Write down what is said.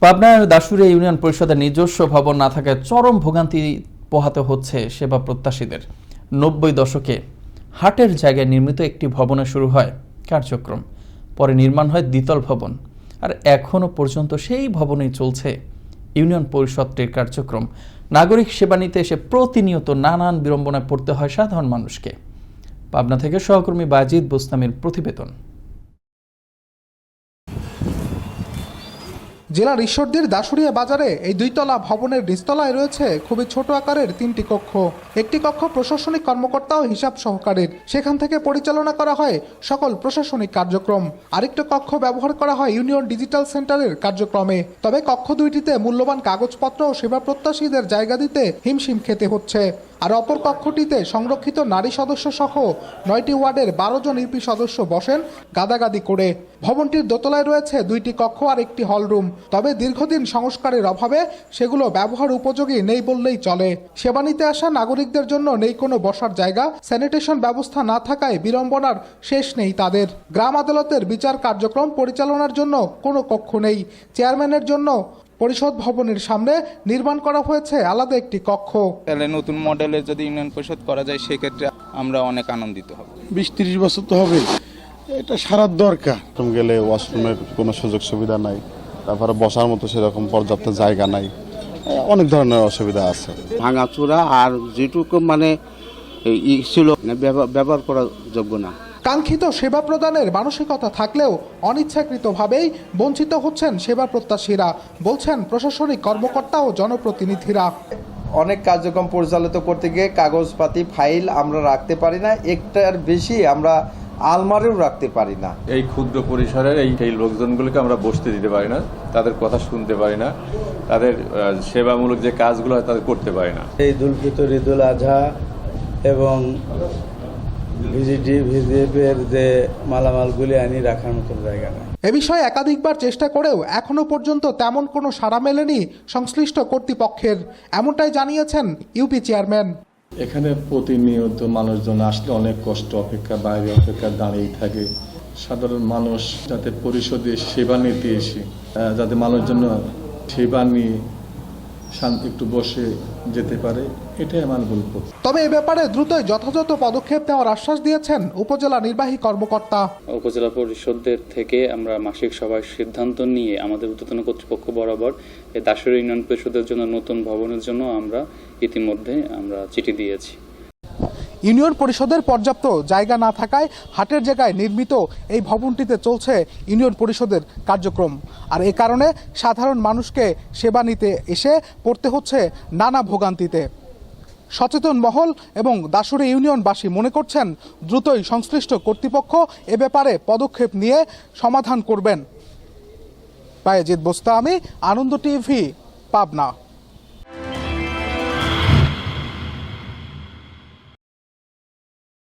পাবনার দাসুরিয়া ইউনিয়ন পরিষদের নিজস্ব ভবন না থাকায় চরম ভোগান্তি পোহাতে হচ্ছে সেবা প্রত্যাশীদের। 90 দশকে হাটের জায়গায় নির্মিত একটি ভবনে শুরু হয় কার্যক্রম, পরে নির্মাণ হয় দ্বিতল ভবন, আর এখনও পর্যন্ত সেই ভবনেই চলছে ইউনিয়ন পরিষদটির কার্যক্রম। নাগরিক সেবা নিতে এসে প্রতিনিয়ত নানান বিড়ম্বনায় পড়তে হয় সাধারণ মানুষকে। পাবনা থেকে সহকর্মী বাজিদ বোস্তামির প্রতিবেদন। জেলার ঈশ্বরদীর দাসুরিয়া বাজারে এই দুইতলা ভবনের নিচতলায় রয়েছে খুবই ছোট আকারের 3টি কক্ষ। একটি কক্ষ প্রশাসনিক কর্মকর্তা ও হিসাব সহকারীর, সেখান থেকে পরিচালনা করা হয় সকল প্রশাসনিক কার্যক্রম। আরেকটি কক্ষ ব্যবহার করা হয় ইউনিয়ন ডিজিটাল সেন্টারের কার্যক্রমে। তবে কক্ষ দুইটিতে মূল্যবান কাগজপত্র ও সেবা প্রত্যাশীদের জায়গা দিতে হিমশিম খেতে হচ্ছে। আর অপর কক্ষটিতে সংরক্ষিত নারী সদস্য সহ 9টি ওয়ার্ডের 12 জন ইউপি সদস্য বসেন গাদাগাদি করে। ভবনটির দোতলায় রয়েছে 2টি কক্ষ আর একটি হলরুম। তবে দীর্ঘদিন সংস্কারের অভাবে সেগুলো ব্যবহার উপযোগী নেই বললেই চলে। সেবা নিতে আসা নাগরিকদের জন্য নেই কোনো বসার জায়গা, স্যানিটেশন ব্যবস্থা না থাকায় বিড়ম্বনার শেষ নেই তাদের। গ্রাম আদালতের বিচার কার্যক্রম পরিচালনার জন্য কোনো কক্ষ নেই। চেয়ারম্যানের জন্য পরিষদ ভবনের সামনে নির্মাণ করা হয়েছে আলাদা একটি কক্ষ। তাহলে নতুন মডেলের যদি ইউনিয়ন পরিষদ করা যায় সেক্ষেত্রে আমরা অনেক আনন্দিত হব। 20-30 বছর তো হবে, এটা সারার দরকার। গেলে ওয়াশরুমের কোনো সুযোগ সুবিধা নাই, তারপরে বসার মতো সেরকম পর্যাপ্ত জায়গা নাই, অনেক ধরনের অসুবিধা আছে। ভাঙাচোরা আর যেটুকু ছিল ব্যবহার করার যোগ্য না। কাঙ্ক্ষিত সেবা প্রদানের মানসিকতা থাকলেও অনিচ্ছাকৃতভাবেই বঞ্চিত হচ্ছেন সেবা প্রত্যাশীরা, বলছেন প্রশাসনিক কর্মকর্তা ও জনপ্রতিনিধিরা। অনেক কার্যক্রম পরিচালিত করতে গিয়ে কাগজপাতি ফাইল আমরা রাখতে পারি না, একটার বেশি আমরা আলমারিও রাখতে পারি না। এই ক্ষুদ্র পরিসরের এই লোকজনগুলোকে আমরা বসতে দিতে পারি না, তাদের কথা শুনতে পারি না, তাদের সেবামূলক যে কাজগুলো হয় তাদের করতে পারি না। এই ঈদুল ফিতর, ঈদুল আজহা এবং ভিজিএফের যে মালামালগুলি আনি রাখার মতো জায়গা নেই। এ বিষয়ে একাধিকবার চেষ্টা করেও এখনো পর্যন্ত তেমন কোনো সাড়া মেলেনি সংশ্লিষ্ট কর্তৃপক্ষের, এমনটাই জানিয়েছেন ইউপি চেয়ারম্যান। এখানে প্রতিনিয়ত মানুষজন আসলে অনেক কষ্ট, বাইরে অপেক্ষা দাঁড়িয়ে থাকে। সাধারণ মানুষ যাতে পরিষদে সেবা নিতে এসে যাতে মানুষজন সেবা নিয়ে শান্তি একটু বসে যেতে পারে, এটাই আমার বলবো। তবে এ ব্যাপারে দ্রুতই যথাযথ পদক্ষেপ নেওয়ার আশ্বাস দিয়েছেন উপজেলা নির্বাহী কর্মকর্তা। উপজেলা পরিষদের থেকে আমরা মাসিক সভায় সিদ্ধান্ত নিয়ে আমাদের ঊর্ধ্বতন কর্তৃপক্ষ বরাবর এই দাসুরিয়া ইউনিয়ন পরিষদের জন্য নতুন ভবনের জন্য আমরা ইতিমধ্যে চিঠি দিয়েছি। ইউনিয়ন পরিষদের পর্যাপ্ত জায়গা না থাকায় হাটের জায়গায় নির্মিত এই ভবনটিতে চলছে ইউনিয়ন পরিষদের কার্যক্রম। আর এ কারণে সাধারণ মানুষকে সেবা নিতে এসে পড়তে হচ্ছে নানা ভোগান্তিতে। সচেতন মহল এবং দাসুরিয়া ইউনিয়নবাসী মনে করছেন দ্রুতই সংশ্লিষ্ট কর্তৃপক্ষ এ ব্যাপারে পদক্ষেপ নিয়ে সমাধান করবেন। বাজিদ বোস্তামি, আনন্দ টিভি, পাবনা।